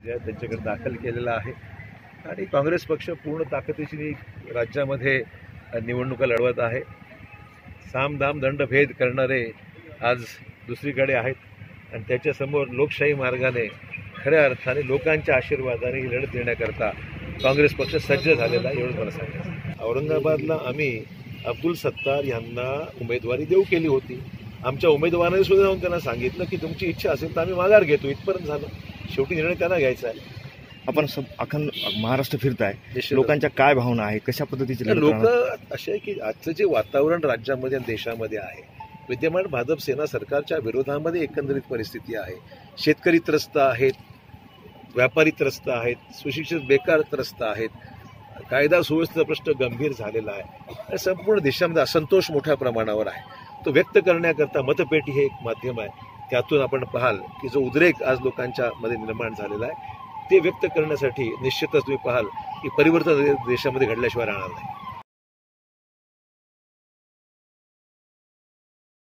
त्यांच्याकडे दाखल केलेला आहे आणि काँग्रेस पक्ष पूर्ण ताकदीने राज्यामध्ये निवडणुका लढवत आहे. सामदाम दंडभेद करणारे आज दुसरीकडे आहेत आणि त्याच्यासमोर लोकशाही मार्गाने खऱ्या अर्थाने लोकांच्या आशीर्वादाने ही लढत देण्याकरता काँग्रेस पक्ष सज्ज झालेला आहे, एवढं मला सांगायचं. औरंगाबादला आम्ही अब्दुल सत्तार यांना उमेदवारी देऊ केली होती. आमच्या उमेदवाराने सुद्धा जाऊन त्यांना सांगितलं की तुमची इच्छा असेल तर आम्ही माघार घेतो, इथपर्यंत झालं. शेवटी निर्णय त्यांना घ्यायचा आहे. आपण अखंड महाराष्ट्र फिरताय, लोकांच्या काय भावना आहे, कशा पद्धतीचे लोक असे आहे की आजचं जे वातावरण राज्यामध्ये आणि देशामध्ये आहे, विद्यमान भाजप सेना सरकारच्या विरोधामध्ये एकंदरीत परिस्थिती आहे. शेतकरी त्रस्त आहेत, व्यापारी त्रस्त आहेत, सुशिक्षित बेकार त्रस्त आहेत, कायदा सुव्यवस्थेचा प्रश्न गंभीर झालेला आहे आणि संपूर्ण देशामध्ये असंतोष मोठ्या प्रमाणावर आहे. तो व्यक्त करण्याकरता मतपेटी हे एक माध्यम आहे. त्यातून आपण पाहाल की जो उद्रेक आज लोकांच्या मध्ये निर्माण झालेला आहे ते व्यक्त करण्यासाठी निश्चितच तुम्ही पाहाल की परिवर्तन देशामध्ये घडल्याशिवाय राहणार नाही.